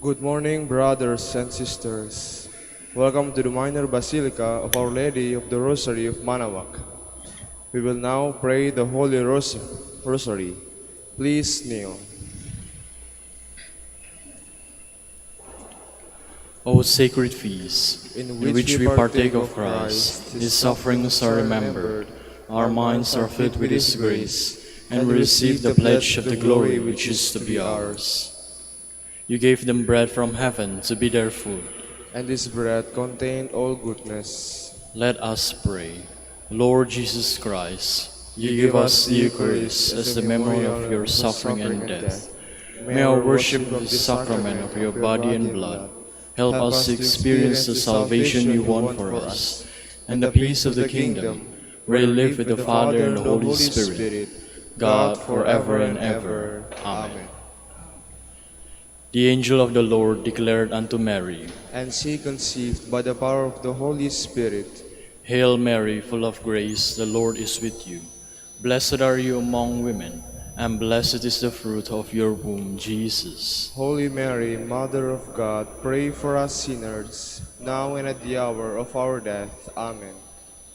Good morning, brothers and sisters. Welcome to the Minor Basilica of Our Lady of the Rosary of Manaoag. We will now pray the Holy Rosary. Please kneel. O sacred feast, In in which which we partake of Christ, His sufferings are remembered, our minds are filled with His grace, and we receive the pledge of the glory which is to be ours. You gave them bread from heaven to be their food. And this bread contained all goodness. Let us pray. Lord Jesus Christ, you give us the Eucharist as the memory of your suffering and death. May our worship of the sacrament of your body and blood help us to experience the salvation you won for us, and the peace of the kingdom, where you live with the Father and the Holy Spirit, God forever and ever. Amen. The angel of the Lord declared unto Mary, And she conceived by the power of the Holy Spirit. Hail Mary, full of grace, the Lord is with you. Blessed are you among women, and blessed is the fruit of your womb, Jesus. Holy Mary, Mother of God, pray for us sinners, now and at the hour of our death. Amen.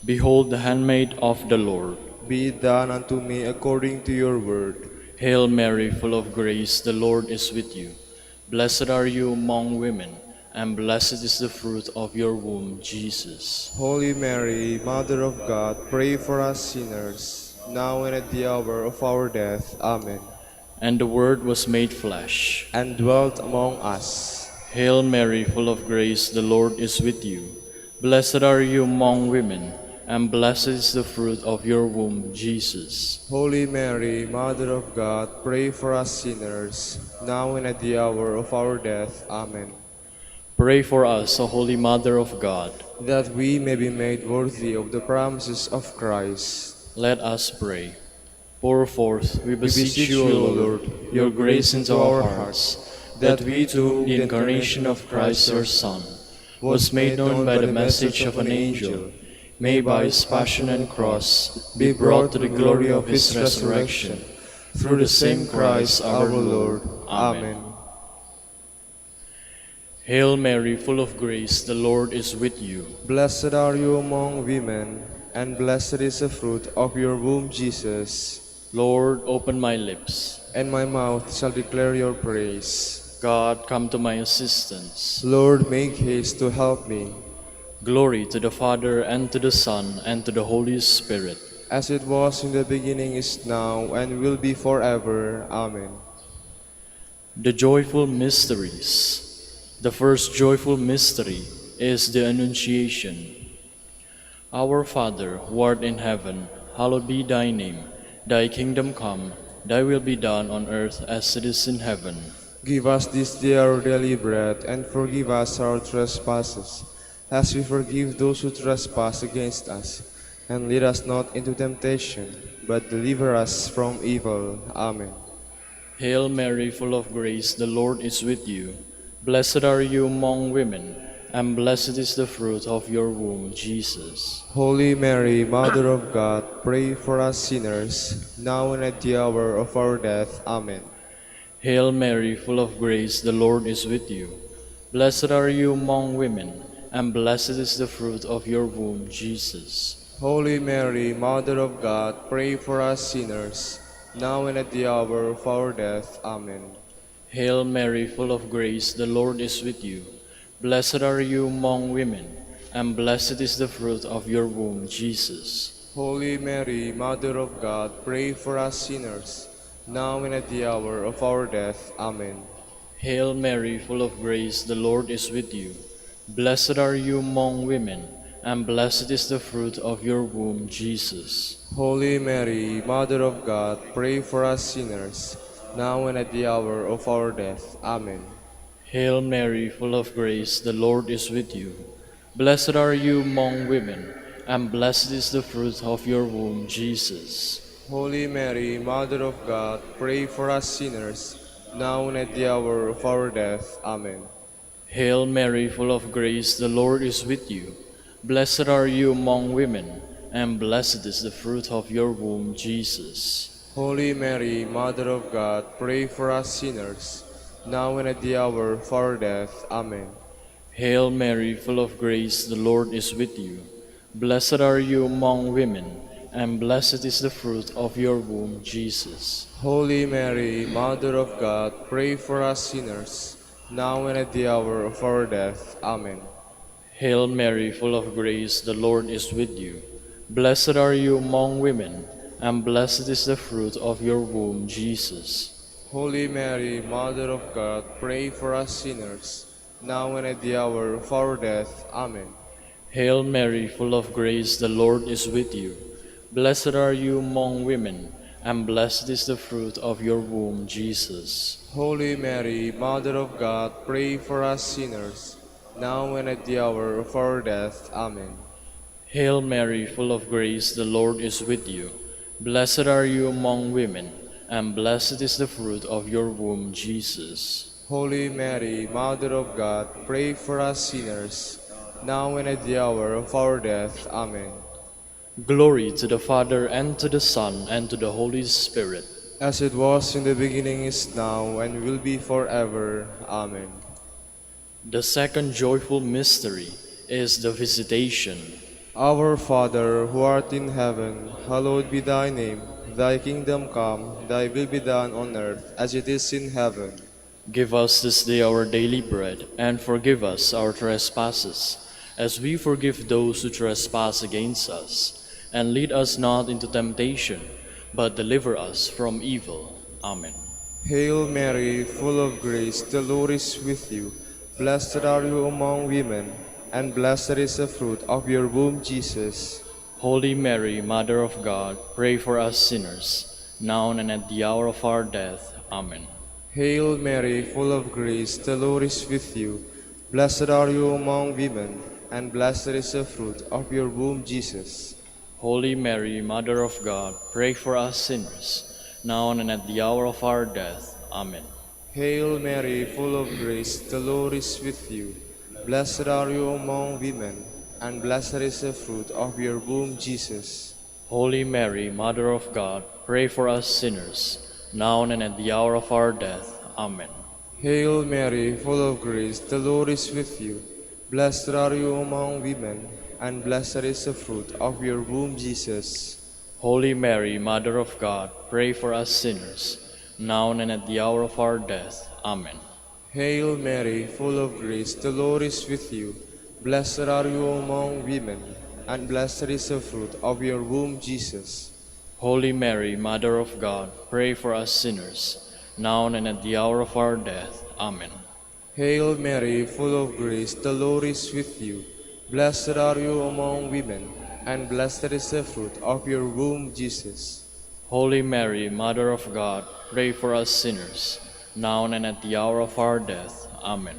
Behold the handmaid of the Lord. Be it done unto me according to your word. Hail Mary, full of grace, the Lord is with you. Blessed are you among women, and blessed is the fruit of your womb, Jesus. Holy Mary, Mother of God, pray for us sinners, now and at the hour of our death. Amen. And the Word was made flesh, and dwelt among us. Hail Mary, full of grace, the Lord is with you. Blessed are you among women, and blessed is the fruit of your womb, Jesus. Holy Mary, Mother of God, pray for us sinners, now and at the hour of our death. Amen. Pray for us, O Holy Mother of God, that we may be made worthy of the promises of Christ. Let us pray. Pour forth, we beseech you, O Lord, your grace into our hearts, that we, through the incarnation of Christ your Son, was made known by the message of an angel, may by his passion and cross be brought to the glory of his resurrection, through the same Christ our Lord. Amen. Hail Mary, full of grace, the Lord is with you. Blessed are you among women, and blessed is the fruit of your womb, Jesus. Lord, open my lips, and my mouth shall declare your praise. God, come to my assistance. Lord, make haste to help me. Glory to the Father, and to the Son, and to the Holy Spirit. As it was in the beginning, is now, and will be forever. Amen. The joyful mysteries. The first joyful mystery is the Annunciation. Our Father, who art in heaven, hallowed be thy name. Thy kingdom come, thy will be done on earth as it is in heaven. Give us this day our daily bread, and forgive us our trespasses, as we forgive those who trespass against us. And lead us not into temptation, but deliver us from evil. Amen. Hail Mary, full of grace, the Lord is with you. Blessed are you among women, and blessed is the fruit of your womb, Jesus. Holy Mary, Mother of God, pray for us sinners, now and at the hour of our death. Amen. Hail Mary, full of grace, the Lord is with you. Blessed are you among women, and blessed is the fruit of your womb, Jesus. Holy Mary, Mother of God, pray for us sinners, now and at the hour of our death. Amen. Hail Mary, full of grace, the Lord is with you. Blessed are you among women, and blessed is the fruit of your womb, Jesus. Holy Mary, Mother of God, pray for us sinners, now and at the hour of our death. Amen. Hail Mary, full of grace, the Lord is with you. Blessed are you among women, and blessed is the fruit of your womb, Jesus. Holy Mary, Mother of God, pray for us sinners, now and at the hour of our death. Amen. Hail Mary, full of grace, the Lord is with you. Blessed are you among women, and blessed is the fruit of your womb, Jesus. Holy Mary, Mother of God, pray for us sinners, now and at the hour of our death. Amen. Hail Mary, full of grace, the Lord is with you. Blessed are you among women, and blessed is the fruit of your womb, Jesus. Holy Mary, Mother of God, pray for us sinners, now and at the hour of our death. Amen. Hail Mary, full of grace, the Lord is with you. Blessed are you among women, and blessed is the fruit of your womb, Jesus. Holy Mary, Mother of God, pray for us sinners, now and at the hour of our death. Amen. Hail Mary, full of grace, the Lord is with you. Blessed are you among women, and blessed is the fruit of your womb, Jesus. Holy Mary, Mother of God, pray for us sinners, now and at the hour of our death. Amen. Hail Mary, full of grace, the Lord is with you. Blessed are you among women, and blessed is the fruit of your womb, Jesus. Holy Mary, Mother of God, pray for us sinners, now and at the hour of our death. Amen. Hail Mary, full of grace, the Lord is with you. Blessed are you among women, and blessed is the fruit of your womb, Jesus. Holy Mary, Mother of God, pray for us sinners, now and at the hour of our death. Amen. Glory to the Father, and to the Son, and to the Holy Spirit. As it was in the beginning, is now, and will be forever. Amen. The second joyful mystery is the Visitation. Our Father, who art in heaven, hallowed be thy name. Thy kingdom come, thy will be done on earth as it is in heaven. Give us this day our daily bread, and forgive us our trespasses, as we forgive those who trespass against us. And lead us not into temptation, but deliver us from evil. Amen. Hail Mary, full of grace, the Lord is with you. Blessed are you among women, and blessed is the fruit of your womb, Jesus. Holy Mary, Mother of God, pray for us sinners, now and at the hour of our death. Amen. Hail Mary, full of grace, the Lord is with you. Blessed are you among women, and blessed is the fruit of your womb, Jesus. Holy Mary, Mother of God, pray for us sinners, now and at the hour of our death. Amen. Hail Mary, full of grace, the Lord is with you. Blessed are you among women, and blessed is the fruit of your womb, Jesus. Holy Mary, Mother of God, pray for us sinners, now and at the hour of our death. Amen. Hail Mary, full of grace, the Lord is with you. Blessed are you among women, and blessed is the fruit of your womb, Jesus. Holy Mary, Mother of God, pray for us sinners, now and at the hour of our death. Amen. Hail Mary, full of grace, the Lord is with you. Blessed are you among women, and blessed is the fruit of your womb, Jesus. Holy Mary, Mother of God, pray for us sinners, now and at the hour of our death. Amen. Hail Mary, full of grace, the Lord is with you. Blessed are you among women, and blessed is the fruit of your womb, Jesus. Holy Mary, Mother of God, pray for us sinners, now and at the hour of our death. Amen.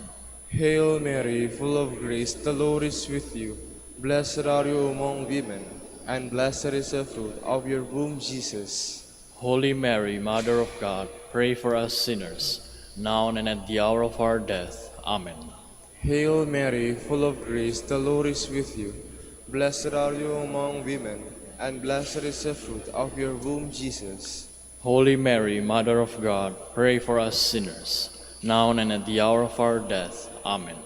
Hail Mary, full of grace, the Lord is with you. Blessed are you among women, and blessed is the fruit of your womb, Jesus. Holy Mary, Mother of God, pray for us sinners, now and at the hour of our death. Amen. Hail Mary, full of grace, the Lord is with you. Blessed are you among women, and blessed is the fruit of your womb, Jesus. Holy Mary, Mother of God, pray for us sinners, now and at the hour of our death. Amen.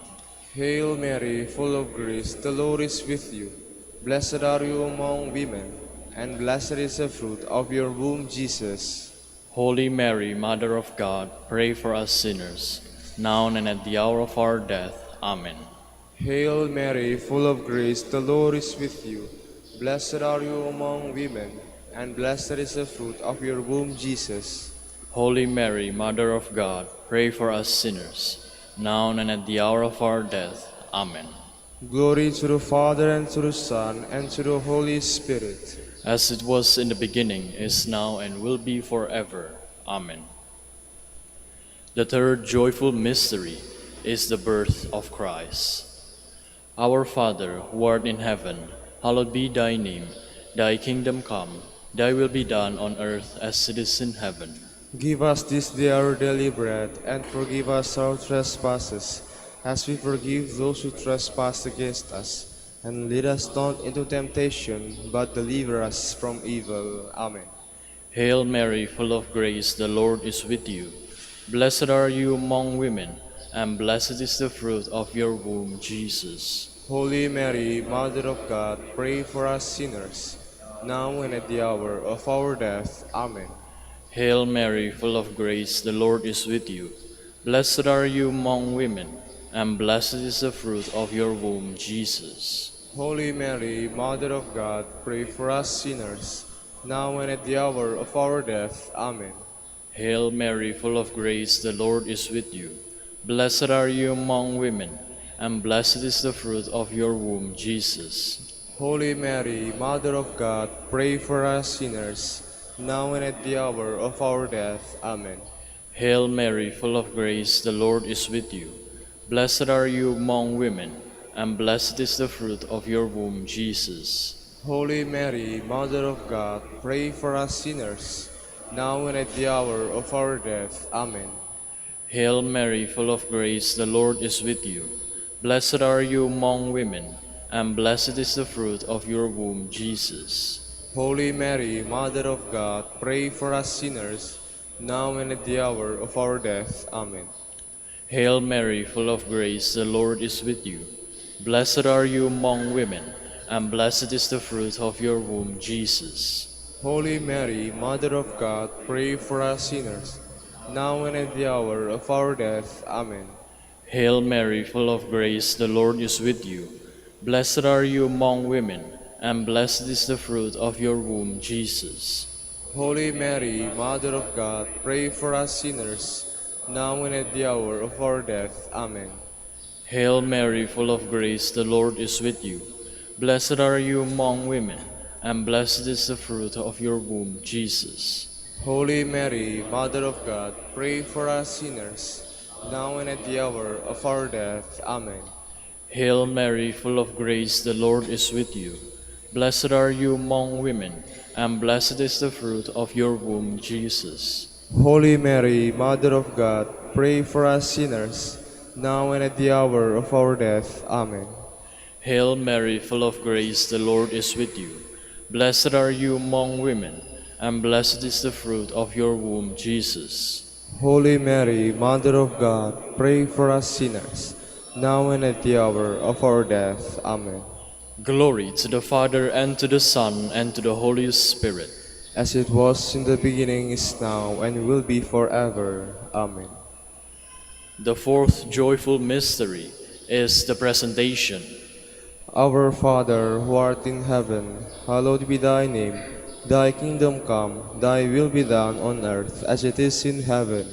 Hail Mary, full of grace, the Lord is with you. Blessed are you among women, and blessed is the fruit of your womb, Jesus. Holy Mary, Mother of God, pray for us sinners, now and at the hour of our death. Amen. Hail Mary, full of grace, the Lord is with you. Blessed are you among women, and blessed is the fruit of your womb, Jesus. Holy Mary, Mother of God, pray for us sinners, now and at the hour of our death. Amen. Glory to the Father, and to the Son, and to the Holy Spirit. As it was in the beginning, is now, and will be forever. Amen. The third joyful mystery is the birth of Christ. Our Father, who art in heaven, hallowed be thy name. Thy kingdom come, thy will be done on earth as it is in heaven. Give us this day our daily bread, and forgive us our trespasses, as we forgive those who trespass against us. And lead us not into temptation, but deliver us from evil. Amen. Hail Mary, full of grace, the Lord is with you. Blessed are you among women, and blessed is the fruit of your womb, Jesus. Holy Mary, Mother of God, pray for us sinners, now and at the hour of our death. Amen. Hail Mary, full of grace, the Lord is with you. Blessed are you among women, and blessed is the fruit of your womb, Jesus. Holy Mary, Mother of God, pray for us sinners, now and at the hour of our death. Amen. Hail Mary, full of grace, the Lord is with you. Blessed are you among women, and blessed is the fruit of your womb, Jesus. Holy Mary, Mother of God, pray for us sinners, now and at the hour of our death. Amen. Hail Mary, full of grace, the Lord is with you. Blessed are you among women, and blessed is the fruit of your womb, Jesus. Holy Mary, Mother of God, pray for us sinners, now and at the hour of our death. Amen. Hail Mary, full of grace, the Lord is with you. Blessed are you among women, and blessed is the fruit of your womb, Jesus. Holy Mary, Mother of God, pray for us sinners, now and at the hour of our death. Amen. Hail Mary, full of grace, the Lord is with you. Blessed are you among women, and blessed is the fruit of your womb, Jesus. Holy Mary, Mother of God, pray for us sinners, now and at the hour of our death. Amen. Hail Mary, full of grace, the Lord is with you. Blessed are you among women, and blessed is the fruit of your womb, Jesus. Holy Mary, Mother of God, pray for us sinners, now and at the hour of our death. Amen. Hail Mary, full of grace, the Lord is with you. Blessed are you among women, and blessed is the fruit of your womb, Jesus. Holy Mary, Mother of God, pray for us sinners, now and at the hour of our death. Amen. Hail Mary, full of grace, the Lord is with you. Blessed are you among women, and blessed is the fruit of your womb, Jesus. Holy Mary, Mother of God, pray for us sinners, now and at the hour of our death. Amen. Hail Mary, full of grace, the Lord is with you. Blessed are you among women, and blessed is the fruit of your womb, Jesus. Holy Mary, Mother of God, pray for us sinners, now and at the hour of our death. Amen. Glory to the Father, and to the Son, and to the Holy Spirit. As it was in the beginning, is now, and will be forever. Amen. The fourth joyful mystery is the presentation. Our Father, who art in heaven, hallowed be thy name. Thy kingdom come, thy will be done on earth as it is in heaven.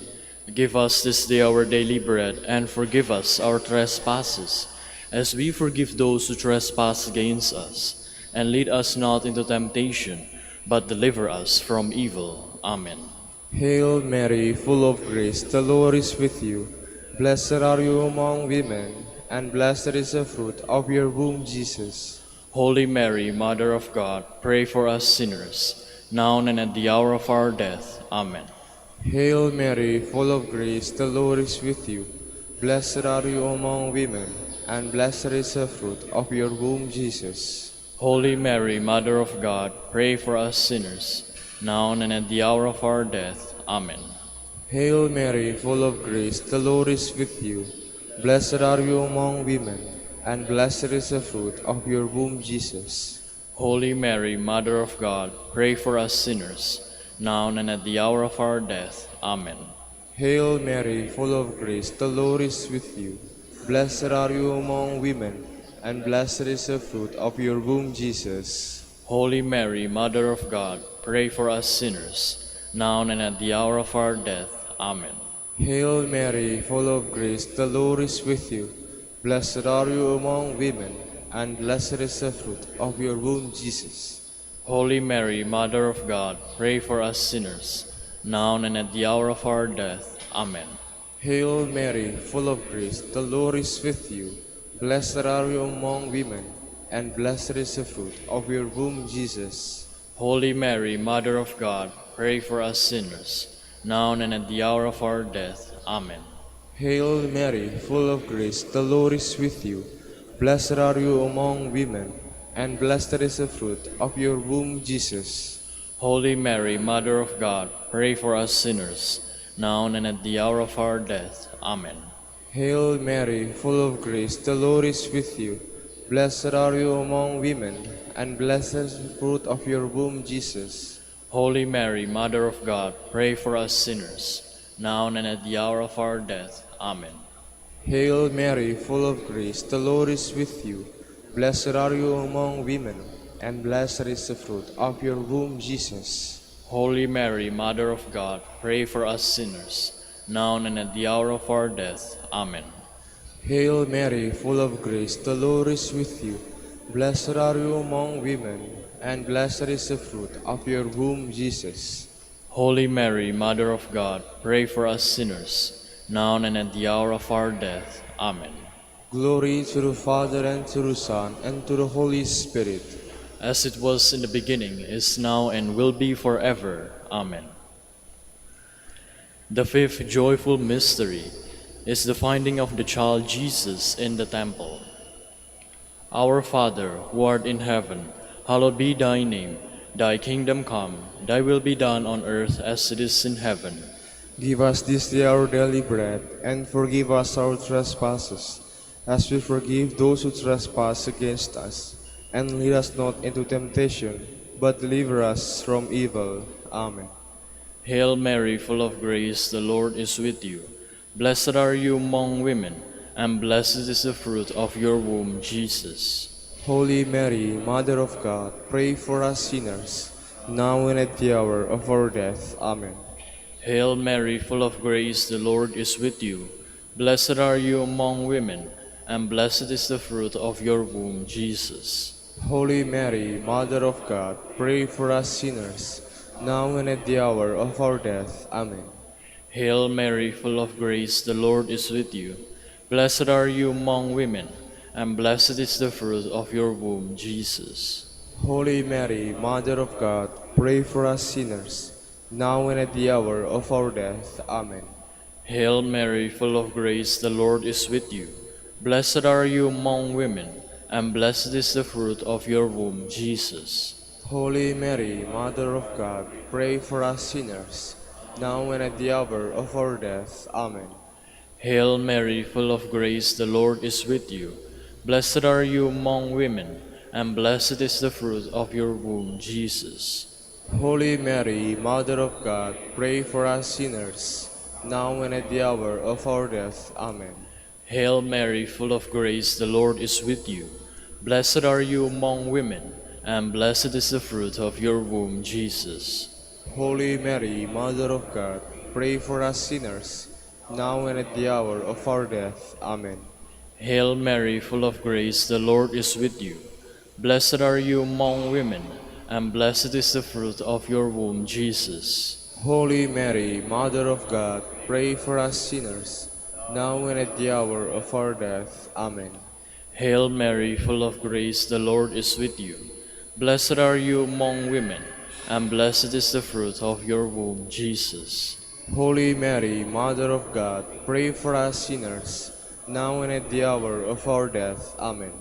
Give us this day our daily bread, and forgive us our trespasses, as we forgive those who trespass against us. And lead us not into temptation, but deliver us from evil. Amen. Hail Mary, full of grace, the Lord is with you. Blessed are you among women, and blessed is the fruit of your womb, Jesus. Holy Mary, Mother of God, pray for us sinners, now and at the hour of our death. Amen. Hail Mary, full of grace, the Lord is with you. Blessed are you among women, and blessed is the fruit of your womb, Jesus. Holy Mary, Mother of God, pray for us sinners, now and at the hour of our death. Amen. Hail Mary, full of grace, the Lord is with you. Blessed are you among women, and blessed is the fruit of your womb, Jesus. Holy Mary, Mother of God, pray for us sinners, now and at the hour of our death. Amen. Hail Mary, full of grace, the Lord is with you. Blessed are you among women, and blessed is the fruit of your womb, Jesus. Holy Mary, Mother of God, pray for us sinners, now and at the hour of our death. Amen. Hail Mary, full of grace, the Lord is with you. Blessed are you among women, and blessed is the fruit of your womb, Jesus. Holy Mary, Mother of God, pray for us sinners, now and at the hour of our death. Amen. Hail Mary, full of grace, the Lord is with you. Blessed are you among women, and blessed is the fruit of your womb, Jesus. Holy Mary, Mother of God, pray for us sinners, now and at the hour of our death. Amen. Hail Mary, full of grace, the Lord is with you. Blessed are you among women, and blessed is the fruit of your womb, Jesus. Holy Mary, Mother of God, pray for us sinners, now and at the hour of our death. Amen. Hail Mary, full of grace, the Lord is with you. Blessed are you among women, and blessed is the fruit of your womb, Jesus. Holy Mary, Mother of God, pray for us sinners, now and at the hour of our death. Amen. Hail Mary, full of grace, the Lord is with you. Blessed are you among women, and blessed is the fruit of your womb, Jesus. Holy Mary, Mother of God, pray for us sinners, now and at the hour of our death. Amen. Hail Mary, full of grace, the Lord is with you. Blessed are you among women, and blessed is the fruit of your womb, Jesus. Holy Mary, Mother of God, pray for us sinners, now and at the hour of our death. Amen. Glory to the Father, and to the Son, and to the Holy Spirit. As it was in the beginning, is now, and will be forever. Amen. The fifth joyful mystery is the finding of the child Jesus in the temple. Our Father, who art in heaven, hallowed be thy name. Thy kingdom come, thy will be done on earth as it is in heaven. Give us this day our daily bread, and forgive us our trespasses, as we forgive those who trespass against us. And lead us not into temptation, but deliver us from evil. Amen. Hail Mary, full of grace, the Lord is with you. Blessed are you among women, and blessed is the fruit of your womb, Jesus. Holy Mary, Mother of God, pray for us sinners, now and at the hour of our death. Amen. Hail Mary, full of grace, the Lord is with you. Blessed are you among women, and blessed is the fruit of your womb, Jesus. Holy Mary, Mother of God, pray for us sinners, now and at the hour of our death. Amen. Hail Mary, full of grace, the Lord is with you. Blessed are you among women, and blessed is the fruit of your womb, Jesus. Holy Mary, Mother of God, pray for us sinners, now and at the hour of our death. Amen. Hail Mary, full of grace, the Lord is with you. Blessed are you among women, and blessed is the fruit of your womb, Jesus. Holy Mary, Mother of God, pray for us sinners, now and at the hour of our death. Amen. Hail Mary, full of grace, the Lord is with you. Blessed are you among women, and blessed is the fruit of your womb, Jesus. Holy Mary, Mother of God, pray for us sinners, now and at the hour of our death. Amen. Hail Mary, full of grace, the Lord is with you. Blessed are you among women, and blessed is the fruit of your womb, Jesus. Holy Mary, Mother of God, pray for us sinners, now and at the hour of our death. Amen. Hail Mary, full of grace, the Lord is with you. Blessed are you among women, and blessed is the fruit of your womb, Jesus. Holy Mary, Mother of God, pray for us sinners, now and at the hour of our death. Amen. Hail Mary, full of grace, the Lord is with you. Blessed are you among women, and blessed is the fruit of your womb, Jesus. Holy Mary, Mother of God, pray for us sinners, now and at the hour of our death. Amen.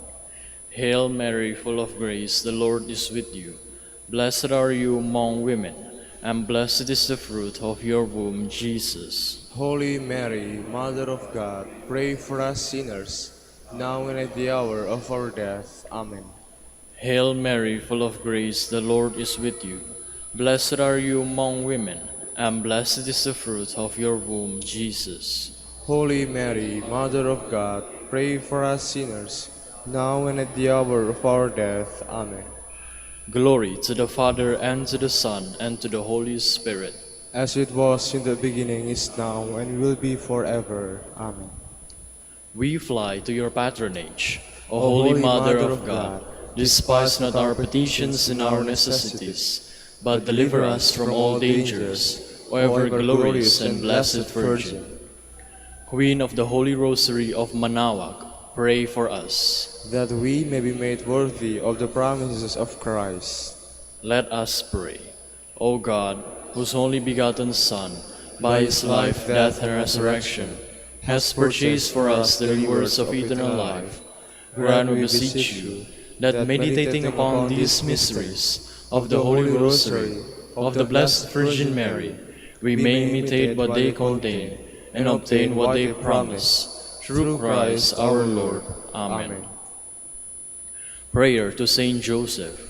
Hail Mary, full of grace, the Lord is with you. Blessed are you among women, and blessed is the fruit of your womb, Jesus. Holy Mary, Mother of God, pray for us sinners, now and at the hour of our death. Amen. Hail Mary, full of grace, the Lord is with you. Blessed are you among women, and blessed is the fruit of your womb, Jesus. Holy Mary, Mother of God, pray for us sinners, now and at the hour of our death. Amen. Glory to the Father, and to the Son, and to the Holy Spirit. As it was in the beginning, is now, and will be forever. Amen. We fly to your patronage, O Holy Mother of God. Despise not our petitions and our necessities, but deliver us from all dangers, O ever glorious and blessed Virgin. Queen of the Holy Rosary of Manaoag, pray for us. That we may be made worthy of the promises of Christ. Let us pray. O God, whose only begotten Son, by his life, death, and resurrection, has purchased for us the rewards of eternal life, grant, we beseech you, that meditating upon these mysteries of the Holy Rosary of the Blessed Virgin Mary, we may imitate what they contain and obtain what they promise. Through Christ our Lord. Amen. Prayer to Saint Joseph.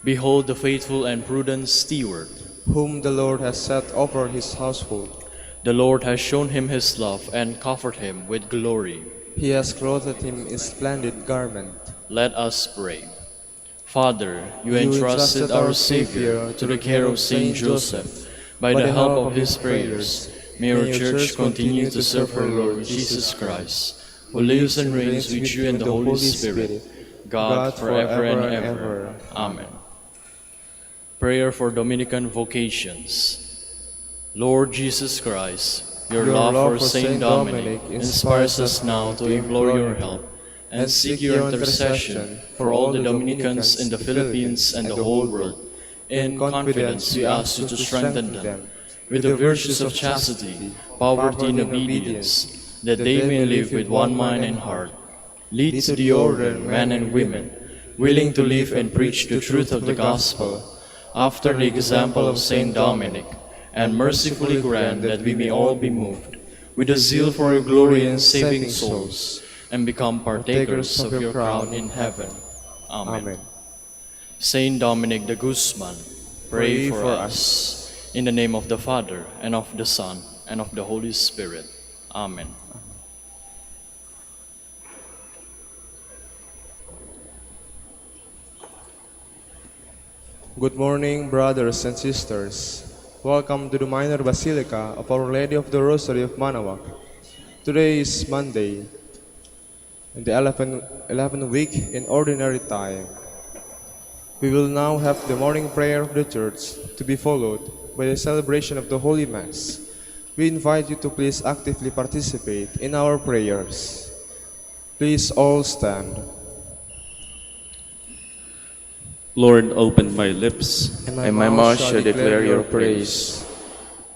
Behold the faithful and prudent steward, whom the Lord has set over his household. The Lord has shown him his love and covered him with glory. He has clothed him in splendid garment. Let us pray. Father, you entrusted our Savior to the care of Saint Joseph. By the help of his prayers, may your Church continue to serve her Lord Jesus Christ, who lives and reigns with you in the Holy Spirit, God forever and ever. Amen. Prayer for Dominican vocations. Lord Jesus Christ, your love for Saint Dominic inspires us now to implore your help and seek your intercession for all the Dominicans in the Philippines and the whole world. In confidence, we ask you to strengthen them with the virtues of chastity, poverty, and obedience, that they may live with one mind and heart. Lead to the order, men and women, willing to live and preach the truth of the gospel, after the example of Saint Dominic, and mercifully grant that we may all be moved with a zeal for your glory in saving souls, and become partakers of your crown in heaven. Amen. Saint Dominic de Guzman, pray for us. In the name of the Father, and of the Son, and of the Holy Spirit. Amen. Good morning, brothers and sisters. Welcome to the Minor Basilica of Our Lady of the Rosary of Manaoag. Today is Monday, in the 11th week in Ordinary Time. We will now have the morning prayer of the Church, to be followed by the celebration of the Holy Mass. We invite you to please actively participate in our prayers. Please all stand. Lord, open my lips, And my mouth shall declare your praise.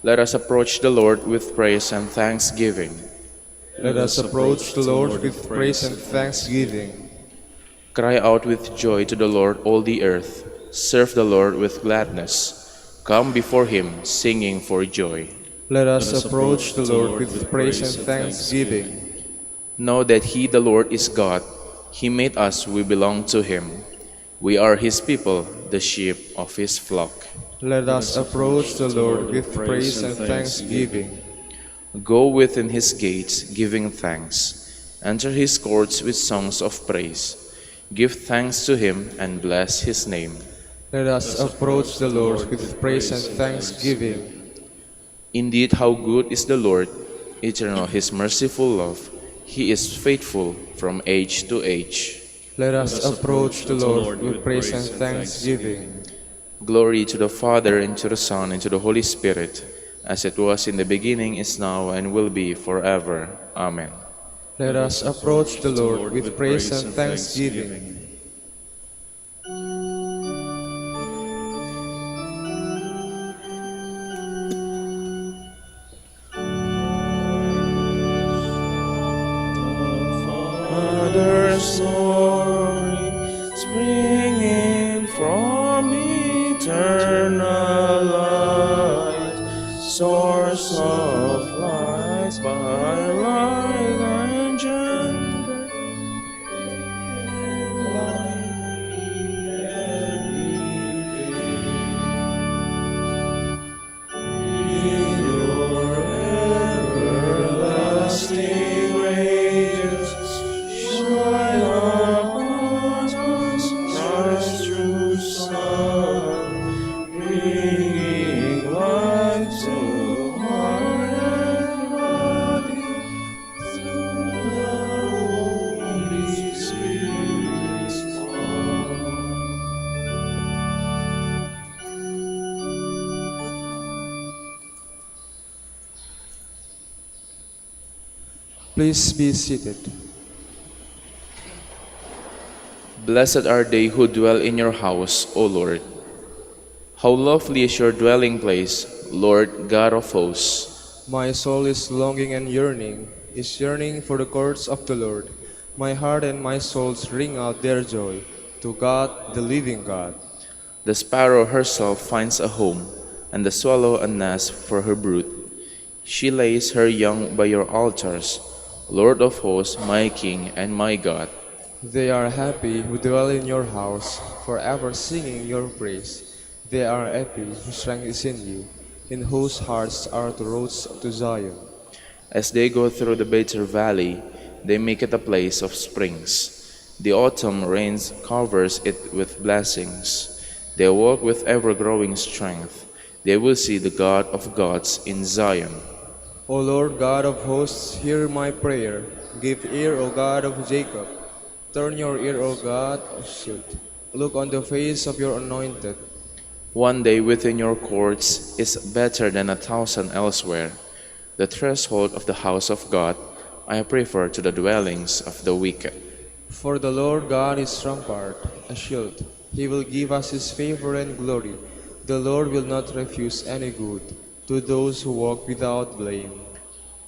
Let us approach the Lord with praise and thanksgiving. Let us approach the Lord with praise and thanksgiving. Cry out with joy to the Lord, all the earth. Serve the Lord with gladness. Come before him, singing for joy. Let us approach the Lord with praise and thanksgiving. Know that he, the Lord, is God. He made us, we belong to him. We are his people, the sheep of his flock. Let us approach the Lord with praise and thanksgiving. Go within his gates, giving thanks. Enter his courts with songs of praise. Give thanks to him and bless his name. Let us approach the Lord with praise and thanksgiving. Indeed, how good is the Lord, eternal his merciful love. He is faithful from age to age. Let us approach the Lord with praise and thanksgiving. Glory to the Father, and to the Son, and to the Holy Spirit, as it was in the beginning, is now, and will be forever. Amen. Let us approach the Lord with praise and thanksgiving. Father's glory springing from eternal light, source of light by light and gender, light every day. In your everlasting radiance, shine upon us, Christ's true Son, bringing life to heart and body through the Holy Spirit's power. Please be seated. Blessed are they who dwell in your house, O Lord. How lovely is your dwelling place, Lord God of hosts. My soul is longing and yearning, is yearning for the courts of the Lord. My heart and my souls ring out their joy to God, the living God. The sparrow herself finds a home, and the swallow a nest for her brood. She lays her young by your altars, Lord of hosts, my King and my God. They are happy who dwell in your house, forever singing your praise. They are happy whose strength is in you, in whose hearts are the roads to Zion. As they go through the bitter valley, they make it a place of springs. The autumn rains covers it with blessings. They walk with ever-growing strength. They will see the God of gods in Zion. O Lord God of hosts, hear my prayer. Give ear, O God of Jacob. Turn your ear, O God of shield. Look on the face of your anointed. One day within your courts is better than 1,000 elsewhere. The threshold of the house of God I prefer to the dwellings of the wicked. For the Lord God is rampart, a shield. He will give us his favor and glory. The Lord will not refuse any good to those who walk without blame.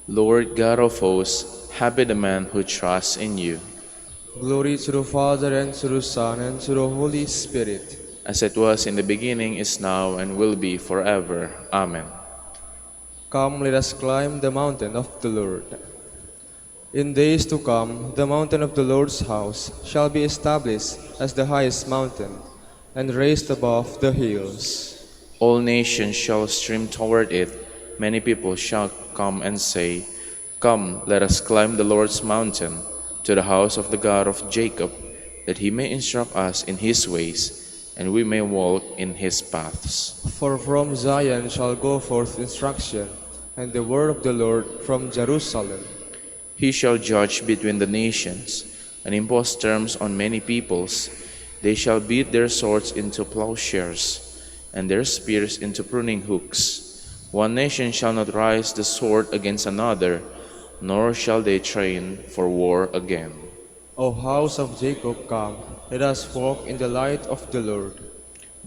Lord God of hosts, happy the man who trusts in you. Glory to the Father, and to the Son, and to the Holy Spirit. As it was in the beginning, is now, and will be forever. Amen. Come, let us climb the mountain of the Lord. In days to come, the mountain of the Lord's house shall be established as the highest mountain, and raised above the hills. All nations shall stream toward it. Many people shall come and say, Come, let us climb the Lord's mountain, to the house of the God of Jacob, that he may instruct us in his ways, and we may walk in his paths. For from Zion shall go forth instruction, and the word of the Lord from Jerusalem. He shall judge between the nations, and impose terms on many peoples. They shall beat their swords into plowshares, and their spears into pruning hooks. One nation shall not rise the sword against another, nor shall they train for war again. O house of Jacob, come, let us walk in the light of the Lord.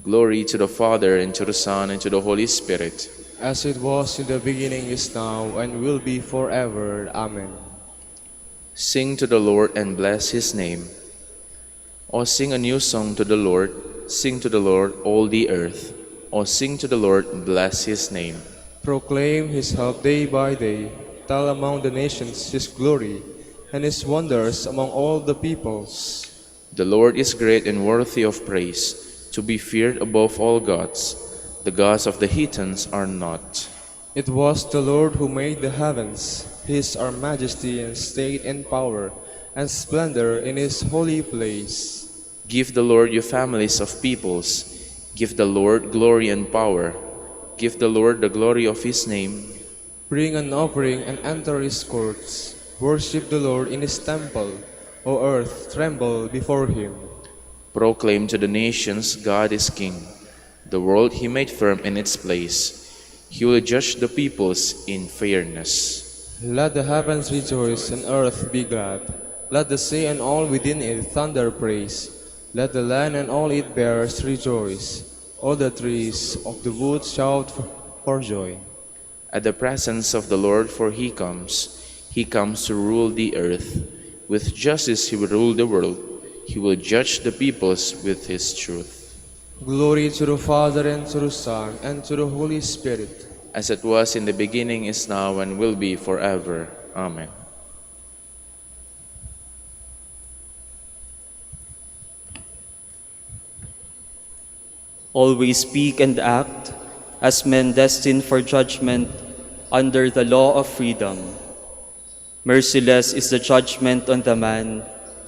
Glory to the Father, and to the Son, and to the Holy Spirit. As it was in the beginning, is now, and will be forever. Amen. Sing to the Lord and bless his name. O sing a new song to the Lord. Sing to the Lord, all the earth. O sing to the Lord, bless his name. Proclaim his help day by day. Tell among the nations his glory, and his wonders among all the peoples. The Lord is great and worthy of praise, to be feared above all gods. The gods of the heathens are not. It was the Lord who made the heavens. His are majesty and state and power, and splendor in his holy place. Give the Lord, you families of peoples. Give the Lord glory and power. Give the Lord the glory of his name. Bring an offering and enter his courts. Worship the Lord in his temple. O earth, tremble before him. Proclaim to the nations, God is king. The world he made firm in its place. He will judge the peoples in fairness. Let the heavens rejoice and earth be glad. Let the sea and all within it thunder praise. Let the land and all it bears rejoice. All the trees of the wood shout for joy. At the presence of the Lord, for he comes to rule the earth. With justice he will rule the world. He will judge the peoples with his truth. Glory to the Father, and to the Son, and to the Holy Spirit. As it was in the beginning, is now, and will be forever. Amen. Always speak and act as men destined for judgment under the law of freedom. Merciless is the judgment on the man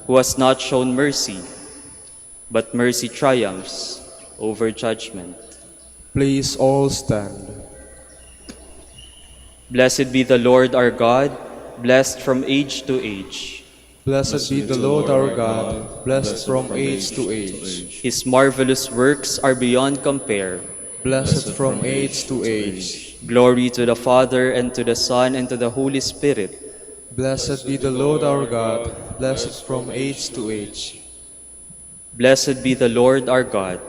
who has not shown mercy, but mercy triumphs over judgment. Please all stand. Blessed be the Lord our God, blessed from age to age. Blessed be the Lord our God, blessed from age to age. His marvelous works are beyond compare. Blessed from age to age. Glory to the Father, and to the Son, and to the Holy Spirit. Blessed be the Lord our God, blessed from age to age. Blessed be the Lord our God.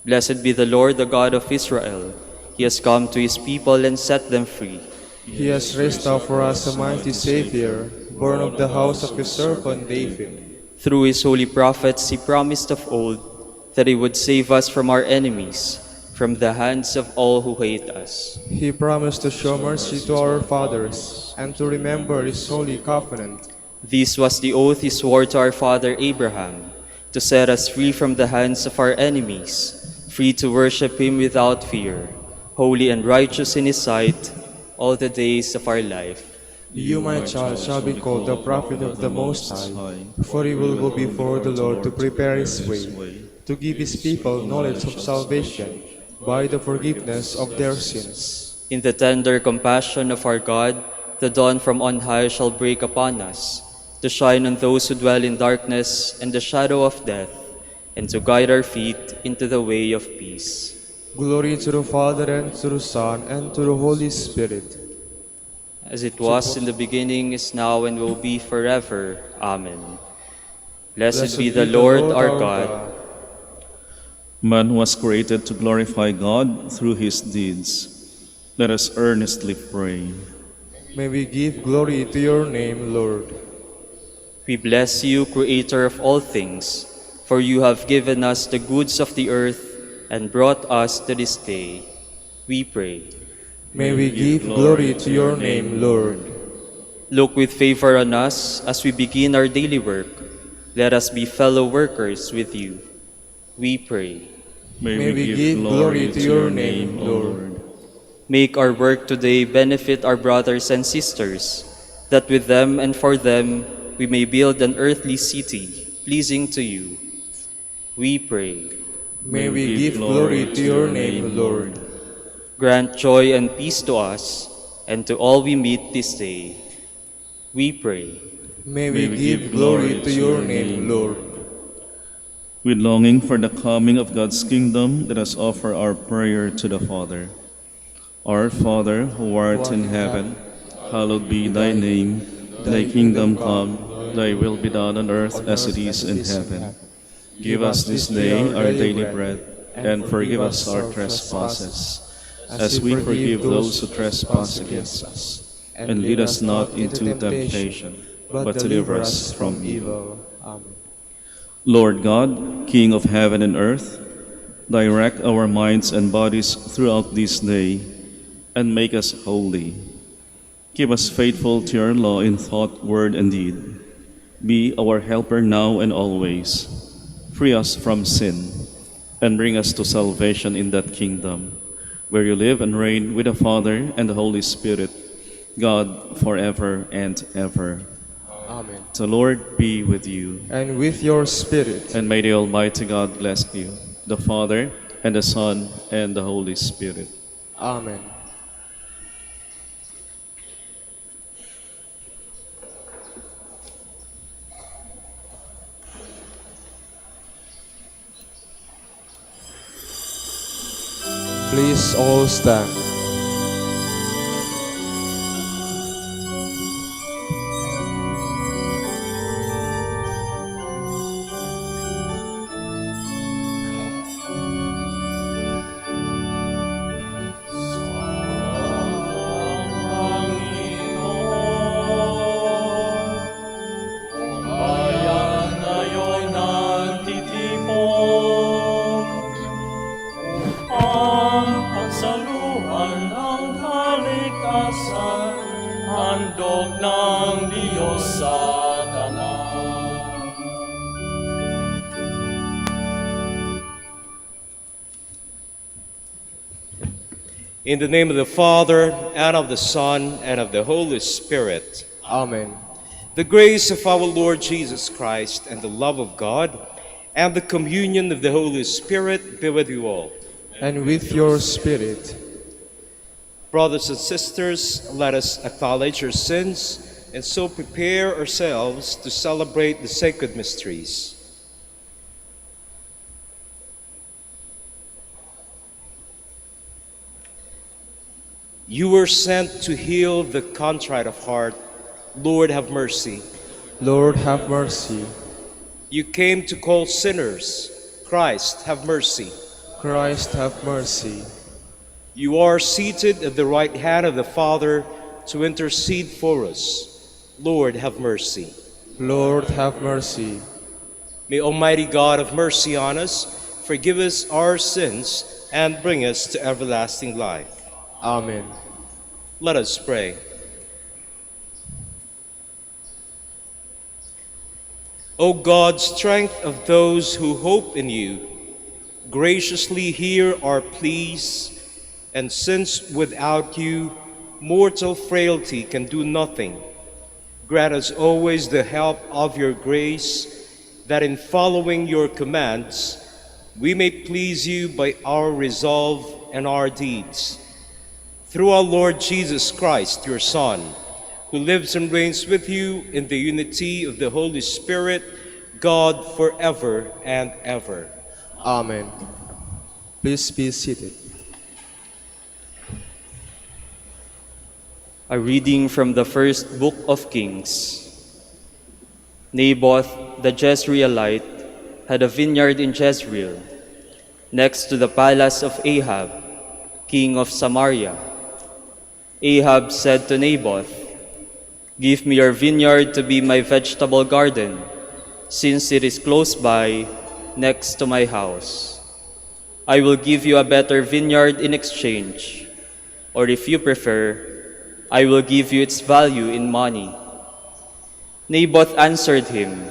Blessed be the Lord, the God of Israel. He has come to his people and set them free. He has raised up for us a mighty Savior, born of the house of his servant David. Through his holy prophets he promised of old that he would save us from our enemies from the hands of all who hate us. He promised to show mercy to our fathers and to remember his holy covenant. This was the oath he swore to our father Abraham, to set us free from the hands of our enemies, free to worship him without fear, holy and righteous in his sight, all the days of our life. You, my child, shall be called the prophet of the Most High, for he will go before the Lord to prepare his way, to give his people knowledge of salvation by the forgiveness of their sins. In the tender compassion of our God, the dawn from on high shall break upon us, to shine on those who dwell in darkness and the shadow of death, and to guide our feet into the way of peace. Glory to the Father, and to the Son, and to the Holy Spirit. As it was in the beginning, is now, and will be forever. Amen. Blessed be the Lord our God. Man was created to glorify God through his deeds. Let us earnestly pray. May we give glory to your name, Lord. We bless you, Creator of all things, for you have given us the goods of the earth and brought us to this day. We pray. May we give glory to your name, Lord. Look with favor on us as we begin our daily work. Let us be fellow workers with you. We pray. May we give glory to your name, Lord. Make our work today benefit our brothers and sisters, that with them and for them we may build an earthly city pleasing to you. We pray. May we give glory to your name, Lord. Grant joy and peace to us and to all we meet this day. We pray. May we give glory to your name, Lord. With longing for the coming of God's kingdom, let us offer our prayer to the Father. Our Father, who art in heaven, hallowed be thy name. Thy kingdom come, thy will be done on earth as it is in heaven. Give us this day our daily bread, and forgive us our trespasses, as we forgive those who trespass against us. And lead us not into temptation, but deliver us from evil. Amen. Lord God, King of heaven and earth, direct our minds and bodies throughout this day, and make us holy. Keep us faithful to your law in thought, word, and deed. Be our helper now and always. Free us from sin, and bring us to salvation in that kingdom, where you live and reign with the Father and the Holy Spirit, God, forever and ever. Amen. The Lord be with you. And with your spirit. And may the Almighty God bless you, the Father, and the Son, and the Holy Spirit. Amen. Please all stand. handog ng Diyos sa tanan. In the name of the Father, and of the Son, and of the Holy Spirit. Amen. The grace of our Lord Jesus Christ, and the love of God, and the communion of the Holy Spirit be with you all. And with your spirit. Brothers and sisters, let us acknowledge our sins, and so prepare ourselves to celebrate the sacred mysteries. You were sent to heal the contrite of heart. Lord, have mercy. Lord, have mercy. You came to call sinners. Christ, have mercy. Christ, have mercy. You are seated at the right hand of the Father to intercede for us. Lord, have mercy. Lord, have mercy. May Almighty God have mercy on us, forgive us our sins, and bring us to everlasting life. Amen. Let us pray. O God, strength of those who hope in you, graciously hear our pleas, and since without you mortal frailty can do nothing, grant us always the help of your grace, that in following your commands we may please you by our resolve and our deeds. Through our Lord Jesus Christ, your Son, who lives and reigns with you in the unity of the Holy Spirit, God forever and ever. Amen. Please be seated. A reading from the first book of Kings. Naboth the Jezreelite had a vineyard in Jezreel, next to the palace of Ahab, king of Samaria. Ahab said to Naboth, "Give me your vineyard to be my vegetable garden, since it is close by, next to my house. I will give you a better vineyard in exchange, or if you prefer, I will give you its value in money." Naboth answered him,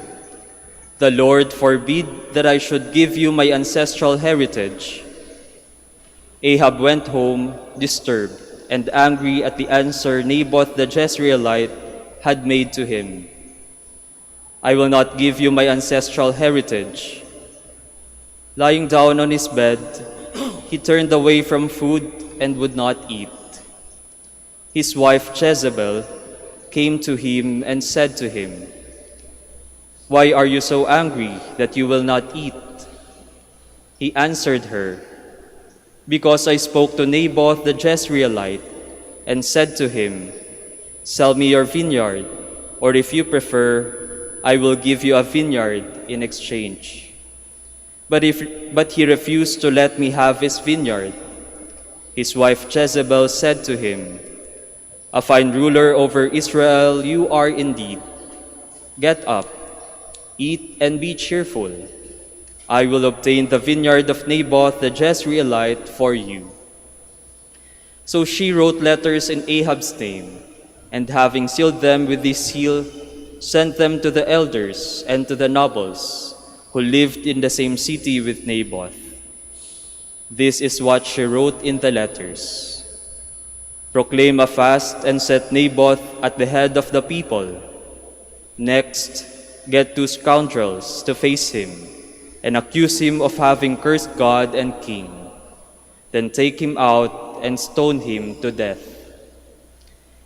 "The Lord forbid that I should give you my ancestral heritage." Ahab went home, disturbed and angry at the answer Naboth the Jezreelite had made to him. "I will not give you my ancestral heritage." Lying down on his bed, he turned away from food and would not eat. His wife Jezebel came to him and said to him, "Why are you so angry that you will not eat?" He answered her, "Because I spoke to Naboth the Jezreelite and said to him, 'Sell me your vineyard, or if you prefer, I will give you a vineyard in exchange.' But he refused to let me have his vineyard." His wife Jezebel said to him, "A fine ruler over Israel you are indeed. Get up, eat and be cheerful. I will obtain the vineyard of Naboth the Jezreelite for you." So she wrote letters in Ahab's name, and having sealed them with this seal, sent them to the elders and to the nobles who lived in the same city with Naboth. This is what she wrote in the letters: "Proclaim a fast and set Naboth at the head of the people. Next, get 2 scoundrels to face him and accuse him of having cursed God and king. Then take him out and stone him to death."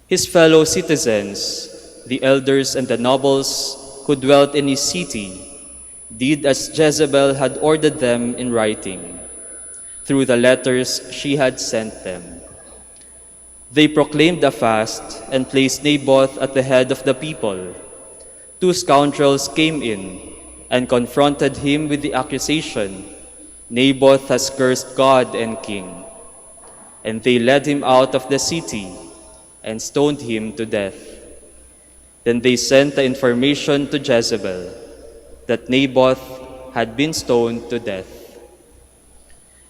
His fellow citizens, the elders and the nobles who dwelt in his city, did as Jezebel had ordered them in writing, through the letters she had sent them. They proclaimed a fast and placed Naboth at the head of the people. 2 scoundrels came in and confronted him with the accusation, "Naboth has cursed God and king." And they led him out of the city and stoned him to death. Then they sent the information to Jezebel that Naboth had been stoned to death.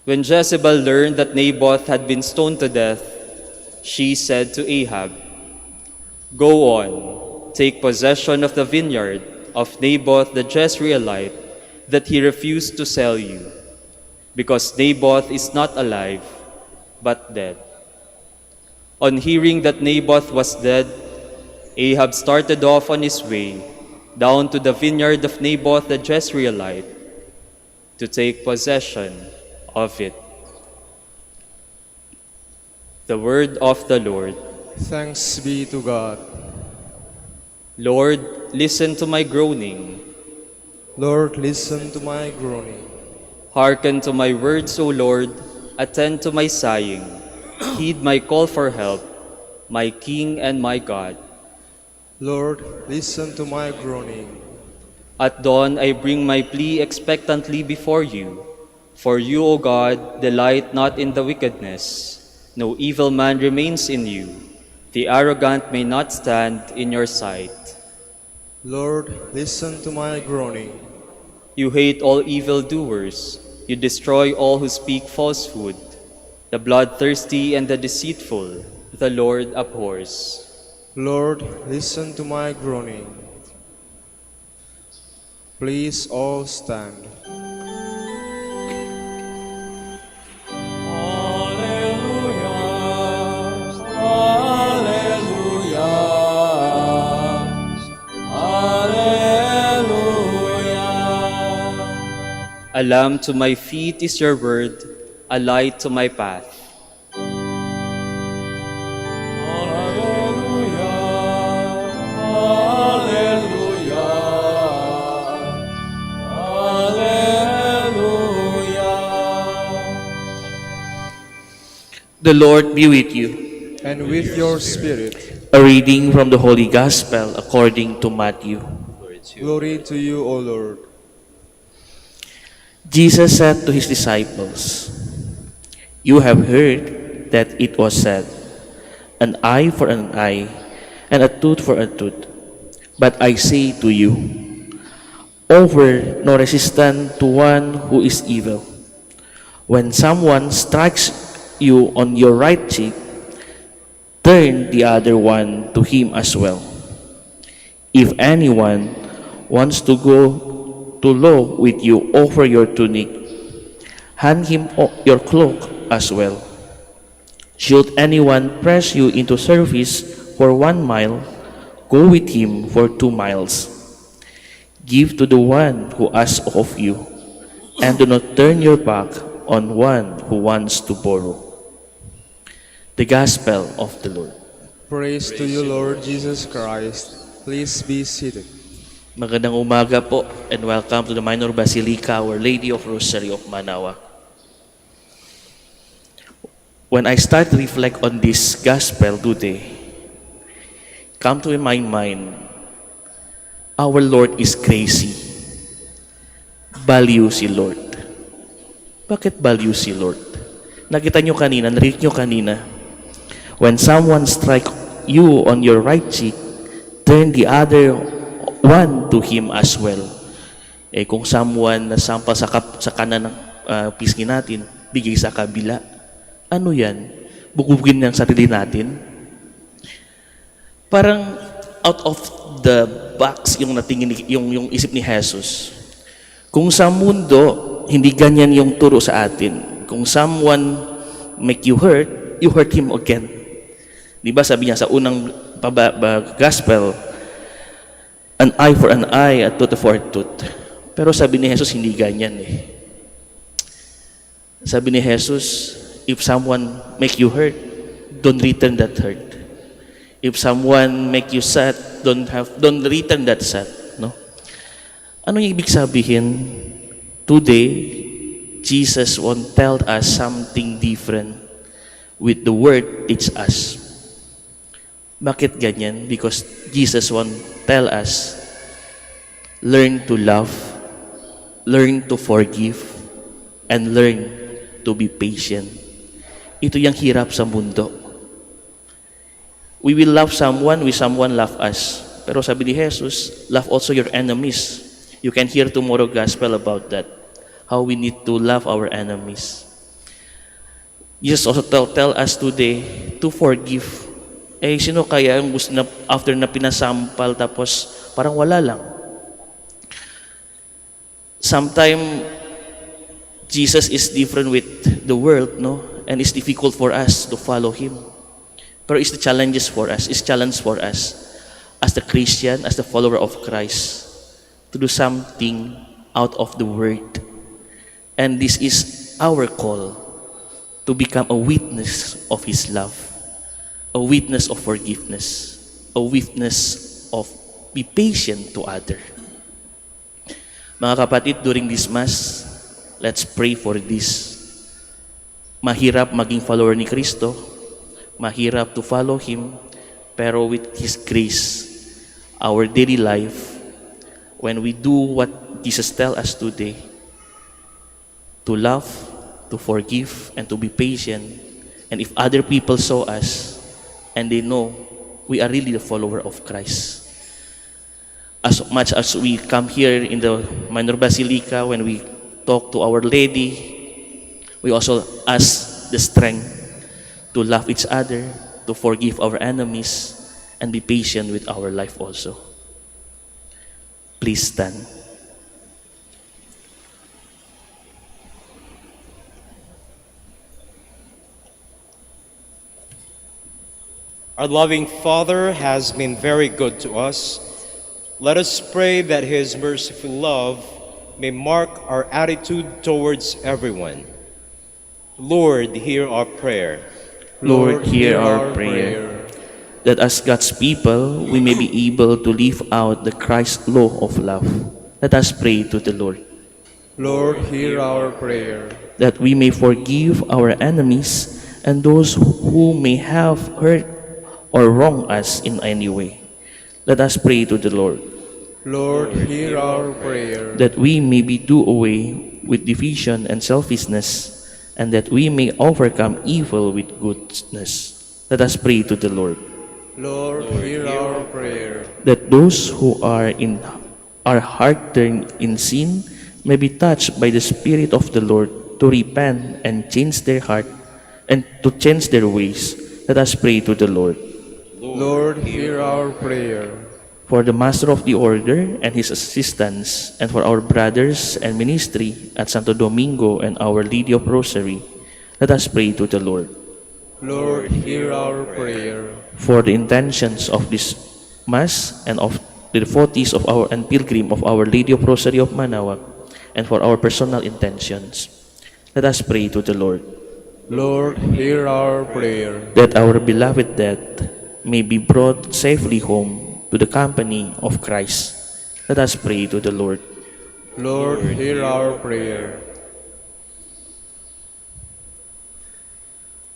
When Jezebel learned that Naboth had been stoned to death, she said to Ahab, "Go on, take possession of the vineyard of Naboth the Jezreelite that he refused to sell you, because Naboth is not alive, but dead." On hearing that Naboth was dead, Ahab started off on his way down to the vineyard of Naboth the Jezreelite to take possession of it. The word of the Lord. Thanks be to God. Lord, listen to my groaning. Lord, listen to my groaning. Hearken to my words, O Lord, attend to my sighing. Heed my call for help, my King and my God. Lord, listen to my groaning. At dawn I bring my plea expectantly before you. For you, O God, delight not in the wickedness. No evil man remains in you. The arrogant may not stand in your sight. Lord, listen to my groaning. You hate all evildoers. You destroy all who speak falsehood. The bloodthirsty and the deceitful, the Lord abhors. Lord, listen to my groaning. Please all stand. A lamp to my feet is your word, a light to my path. The Lord be with you. And with your spirit, A reading from the Holy Gospel according to Matthew. glory to you, O Lord. Jesus said to his disciples, "You have heard that it was said, an eye for an eye, and a tooth for a tooth. But I say to you, offer no resistance to one who is evil. When someone strikes you on your right cheek, turn the other one to him as well. If anyone wants to go to law with you, offer your tunic, hand him your cloak as well. Should anyone press you into service for 1 mile, go with him for 2 miles. Give to the one who asks of you, and do not turn your back on one who wants to borrow." The Gospel of the Lord. Praise to you, Lord Jesus Christ. Please be seated. Magandang umaga po and welcome to the Minor Basilica, Our Lady of Rosary of Manaoag. When I start to reflect on this Gospel today, come to my mind, our Lord is crazy. Baliw si Lord. Bakit baliw si Lord? Nakita nyo kanina, narinig nyo kanina, when someone strike you on your right cheek, turn the other one to him as well. Kung someone nasampa sa kanan ng pisngi natin, bigay sa kabila. Ano yan? Bugugin ng sarili natin? Parang out of the box yung natingin yung isip ni Jesus. Kung sa mundo, hindi ganyan yung turo sa atin. Kung someone make you hurt him again. Di ba sabi niya sa unang gospel, an eye for an eye, a tooth for a tooth. Pero sabi ni Jesus, hindi ganyan eh. Sabi ni Jesus, if someone make you hurt, don't return that hurt. If someone make you sad, don't return that sad. No? Ano yung ibig sabihin? Today, Jesus won't tell us something different with the word teach us. Bakit ganyan? Because Jesus won't tell us, learn to love, learn to forgive, and learn to be patient. Ito yung hirap sa mundo. We will love someone, someone love us. Pero sabi ni Jesus, love also your enemies. You can hear tomorrow gospel about that. How we need to love our enemies. Jesus also tell us today to forgive. Sino kaya ang gusto na after na pinasampal tapos parang wala lang? Sometimes Jesus is different with the world, no? And it's difficult for us to follow Him. Pero it's the challenge for us as the Christian, as the follower of Christ, to do something out of the Word. And this is our call to become a witness of His love. A witness of forgiveness, a witness of be patient to other. Mga kapatid, during this Mass, let's pray for this. Mahirap maging follower ni Kristo, mahirap to follow Him, pero with His grace, our daily life, when we do what Jesus tells us today, to love, to forgive, and to be patient, and if other people saw us, and they know we are really the follower of Christ. As much as we come here in the Minor Basilica, when we talk to Our Lady. We also ask the strength to love each other, to forgive our enemies, and be patient with our life also. Please stand. Our loving Father has been very good to us. Let us pray that His merciful love may mark our attitude towards everyone. Lord, hear our prayer. Lord, hear our prayer. That as God's people, we may be able to live out the Christ law of love. Let us pray to the Lord. Lord, hear our prayer. That we may forgive our enemies and those who may have hurt or wronged us in any way. Let us pray to the Lord. Lord, hear our prayer. That we may be do away with division and selfishness, and that we may overcome evil with goodness. Let us pray to the Lord. Lord, hear our prayer. That those who are hardened in sin may be touched by the Spirit of the Lord to repent and change their heart and to change their ways. Let us pray to the Lord. Lord, hear our prayer. For the Master of the Order and his assistants, and for our brothers and ministry at Santo Domingo and Our Lady of Rosary, let us pray to the Lord. Lord, hear our prayer. For the intentions of this Mass and of the devotees of our and pilgrim of Our Lady of Rosary of Manaoag, and for our personal intentions, let us pray to the Lord. Lord, hear our prayer. That our beloved dead may be brought safely home to the company of Christ. Let us pray to the Lord. Lord, hear our prayer.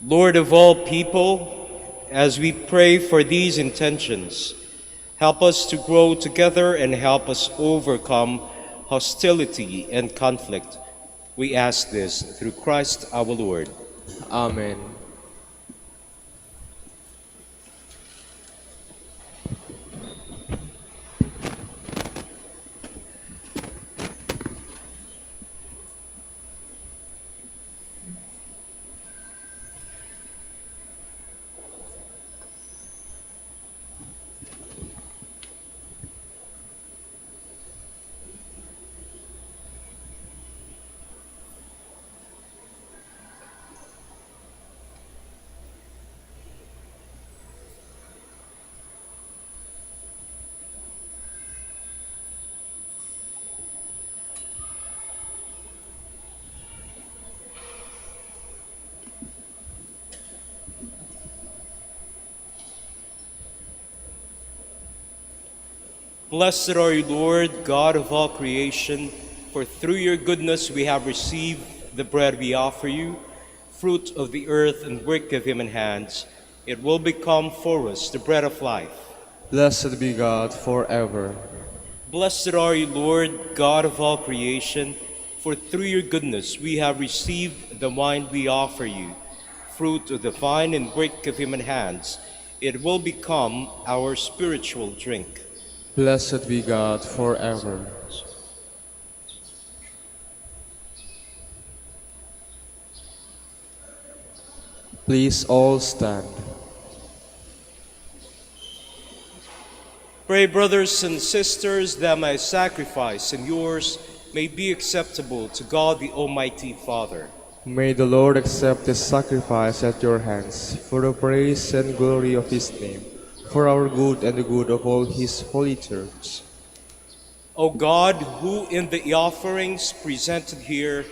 Lord of all people, as we pray for these intentions, help us to grow together and help us overcome hostility and conflict. We ask this through Christ our Lord. Amen. Blessed are you, Lord, God of all creation, for through your goodness we have received the bread we offer you, fruit of the earth and work of human hands. It will become for us the bread of life. Blessed be God forever. Blessed are you, Lord, God of all creation, for through your goodness we have received the wine we offer you, fruit of the vine and work of human hands. It will become our spiritual drink. Blessed be God forever. Please all stand. Pray, brothers and sisters, that my sacrifice and yours may be acceptable to God the Almighty Father. May the Lord accept this sacrifice at your hands for the praise and glory of his name, for our good and the good of all his holy church. O God, who in the offerings presented here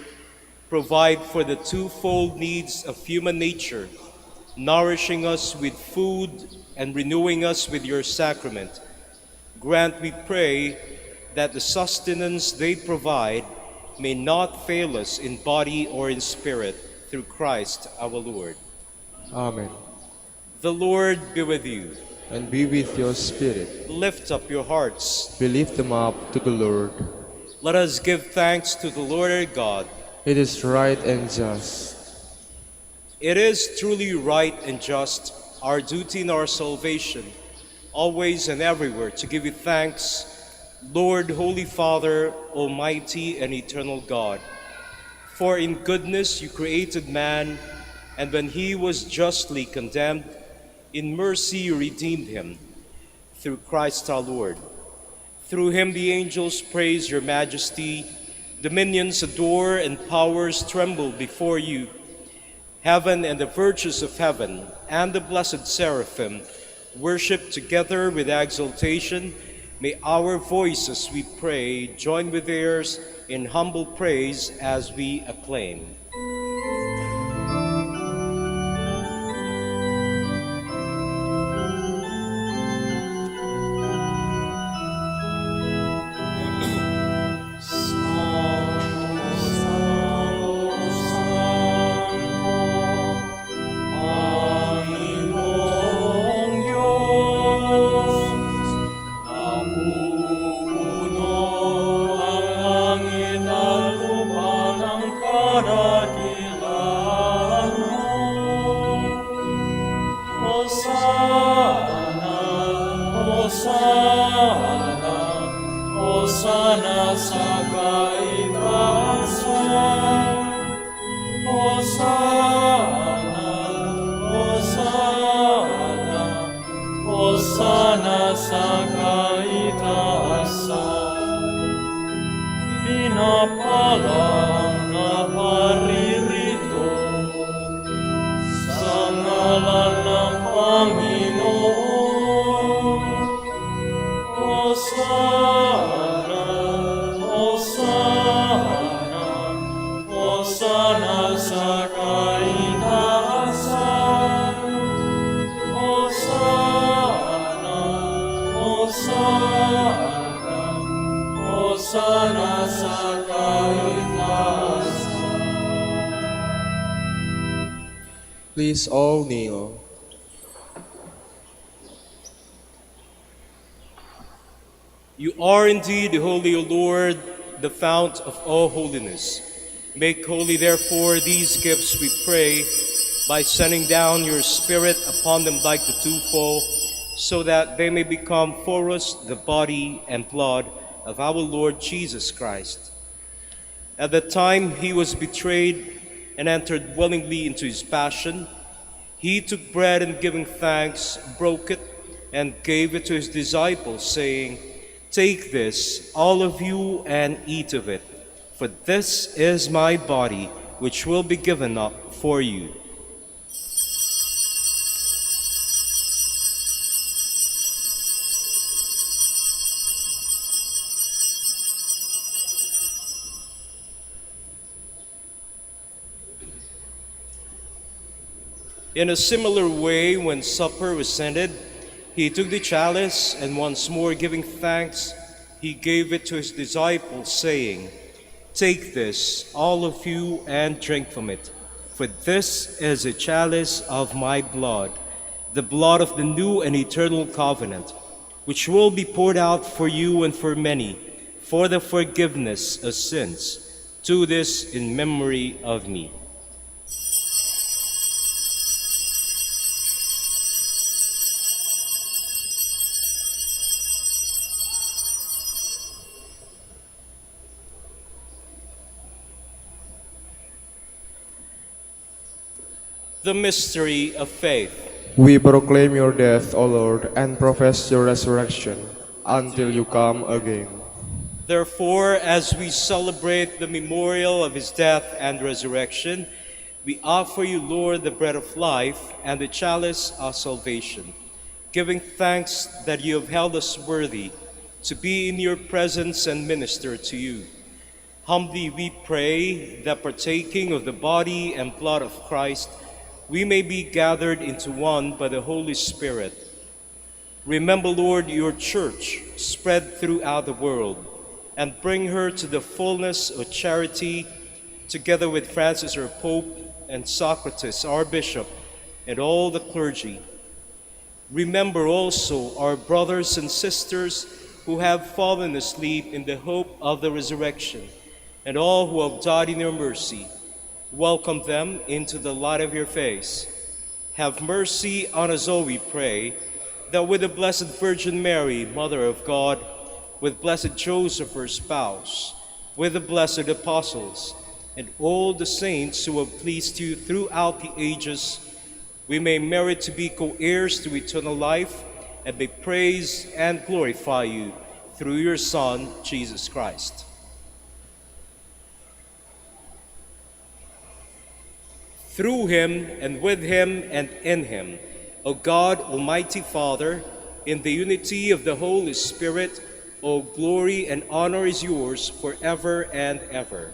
provide for the twofold needs of human nature, nourishing us with food and renewing us with your sacrament, grant, we pray, that the sustenance they provide may not fail us in body or in spirit, through Christ our Lord. Amen. The Lord be with you. And be with your spirit. Lift up your hearts. We lift them up to the Lord. Let us give thanks to the Lord our God. It is right and just. It is truly right and just, our duty and our salvation, always and everywhere to give you thanks, Lord, Holy Father, Almighty and eternal God, For in goodness you created man, and when he was justly condemned, in mercy you redeemed him, through Christ our Lord. Through him the angels praise your majesty, dominions adore, and powers tremble before you. Heaven and the virtues of heaven and the blessed seraphim worship together with exultation. May our voices, we pray, join with theirs in humble praise as we acclaim. Please all kneel. You are indeed holy, O Lord, the fount of all holiness. Make holy, therefore, these gifts, we pray, by sending down your Spirit upon them like the dewfall, so that they may become for us the body and blood of our Lord Jesus Christ. At the time he was betrayed and entered willingly into his passion, he took bread and giving thanks, broke it, and gave it to his disciples, saying, "Take this, all of you, and eat of it, for this is my body, which will be given up for you." In a similar way, when supper was ended, he took the chalice, and once more giving thanks, he gave it to his disciples, saying, "Take this, all of you, and drink from it, for this is a chalice of my blood, the blood of the new and eternal covenant, which will be poured out for you and for many, for the forgiveness of sins. Do this in memory of me." The mystery of faith. We proclaim your death, O Lord, and profess your resurrection until you come again. Therefore, as we celebrate the memorial of his death and resurrection, we offer you, Lord, the bread of life and the chalice of salvation, giving thanks that you have held us worthy to be in your presence and minister to you. Humbly we pray that partaking of the body and blood of Christ, we may be gathered into one by the Holy Spirit. Remember, Lord, your church spread throughout the world, and bring her to the fullness of charity, together with Francis our Pope and Socrates our Bishop, and all the clergy. Remember also our brothers and sisters who have fallen asleep in the hope of the resurrection, and all who have died in your mercy. Welcome them into the light of your face. Have mercy on us all, we pray, that with the Blessed Virgin Mary, Mother of God, with blessed Joseph, her spouse, with the blessed apostles, and all the saints who have pleased you throughout the ages, we may merit to be co-heirs to eternal life and may praise and glorify you through your Son, Jesus Christ. Through him and with him and in him, O God, Almighty Father, in the unity of the Holy Spirit, all glory and honor is yours forever and ever.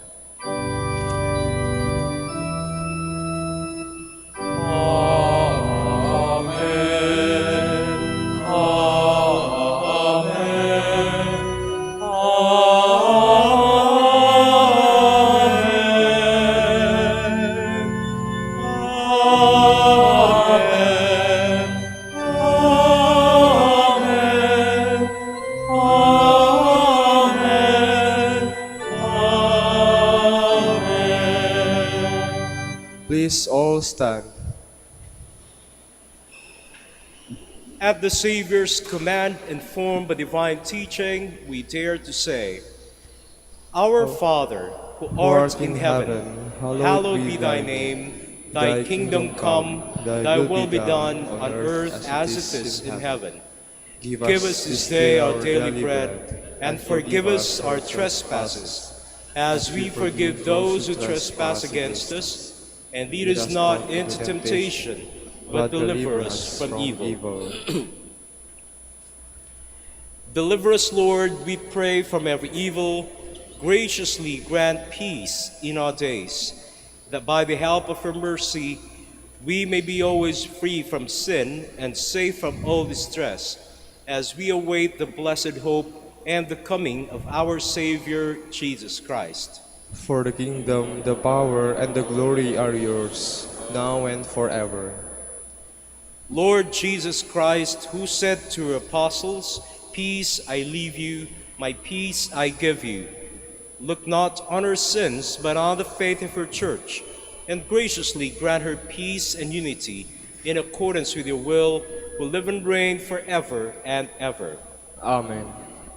Please all stand. At the Savior's command, informed by divine teaching, we dare to say, Our Father, who art in heaven, hallowed be thy name. Thy kingdom come, thy will be done on earth as it is in heaven. Give us this day our daily bread, and forgive us our trespasses, as we forgive those who trespass against us. And lead us not into temptation, but deliver us from evil. Deliver us, Lord, we pray, from every evil. Graciously grant peace in our days, that by the help of your mercy we may be always free from sin and safe from all distress, as we await the blessed hope and the coming of our Savior, Jesus Christ. For the kingdom, the power, and the glory are yours, now and forever. Lord Jesus Christ, who said to your apostles, Peace I leave you, my peace I give you, look not on our sins, but on the faith of your church, and graciously grant her peace and unity in accordance with your will, who live and reign forever and ever. Amen.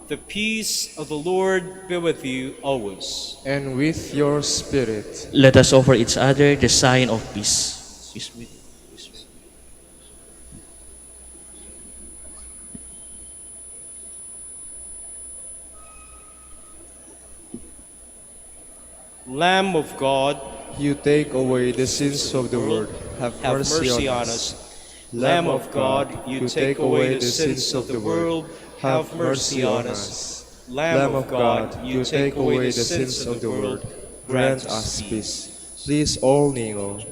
The peace of the Lord be with you always. And with your spirit. Let us offer each other the sign of peace. Peace be with you. Lamb of God, You take away the sins of the world. Have mercy on us. Lamb of God, you take away the sins of the world. Have mercy on us. Lamb of God, you take away the sins of the world. Grant us peace. Please all kneel.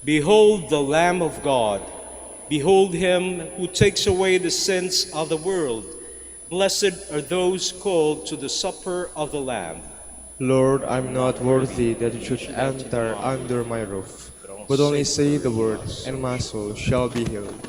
Behold the Lamb of God. Behold him who takes away the sins of the world. Blessed are those called to the supper of the Lamb. Lord, I'm not worthy that you should enter under my roof, but only say the word, and my soul shall be healed.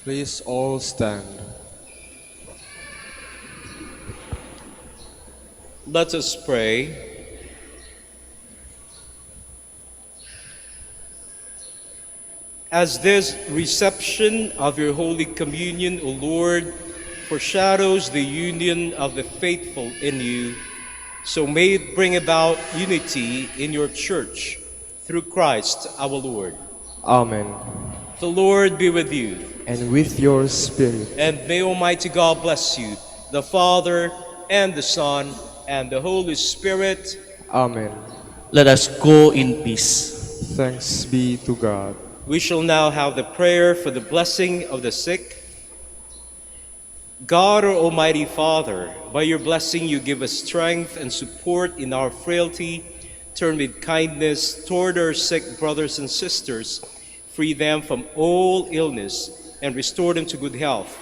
Please all stand. Let us pray. As this reception of your Holy Communion, O Lord, foreshadows the union of the faithful in you, so may it bring about unity in your church through Christ our Lord. Amen. The Lord be with you, And with your spirit. and may Almighty God bless you, the Father, and the Son, and the Holy Spirit. Amen. Let us go in peace. Thanks be to God. We shall now have the prayer for the blessing of the sick. God, our Almighty Father, by your blessing you give us strength and support in our frailty. Turn with kindness toward our sick brothers and sisters, free them from all illness, and restore them to good health,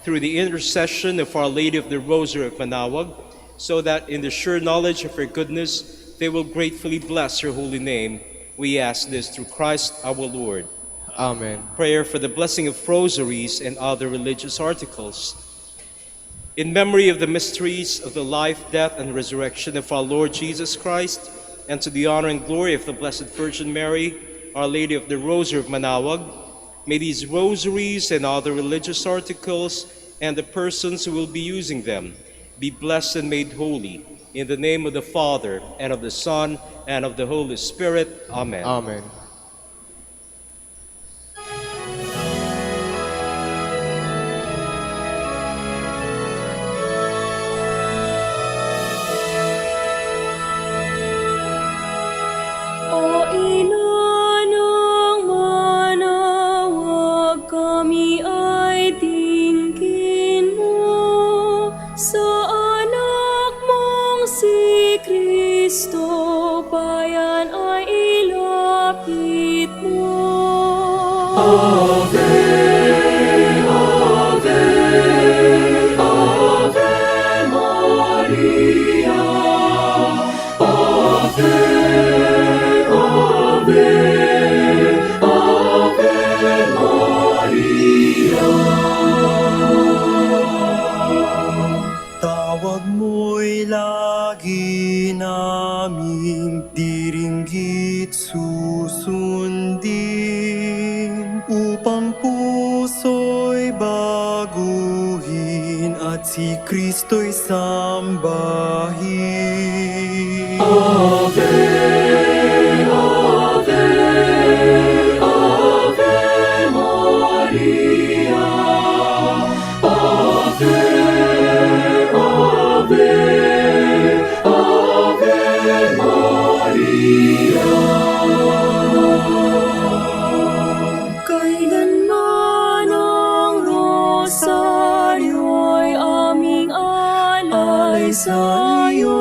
through the intercession of Our Lady of the Rosary of Manaoag, so that in the sure knowledge of her goodness they will gratefully bless your holy name. We ask this through Christ our Lord. Amen. Prayer for the blessing of rosaries and other religious articles. In memory of the mysteries of the life, death, and resurrection of our Lord Jesus Christ, and to the honor and glory of the Blessed Virgin Mary, Our Lady of the Rosary of Manaoag, may these rosaries and other religious articles and the persons who will be using them be blessed and made holy. In the name of the Father, and of the Son, and of the Holy Spirit. Amen. Amen. O inanang manawag, kami ay tingin mo sa anak mong si Kristo, bayan ay ilapit mo. Tawag mo'y lagi naming diringgit susundin, upang puso'y baguhin at si Kristo'y sambahin. Kailanman ang rosaryo'y aming alay sa iyo.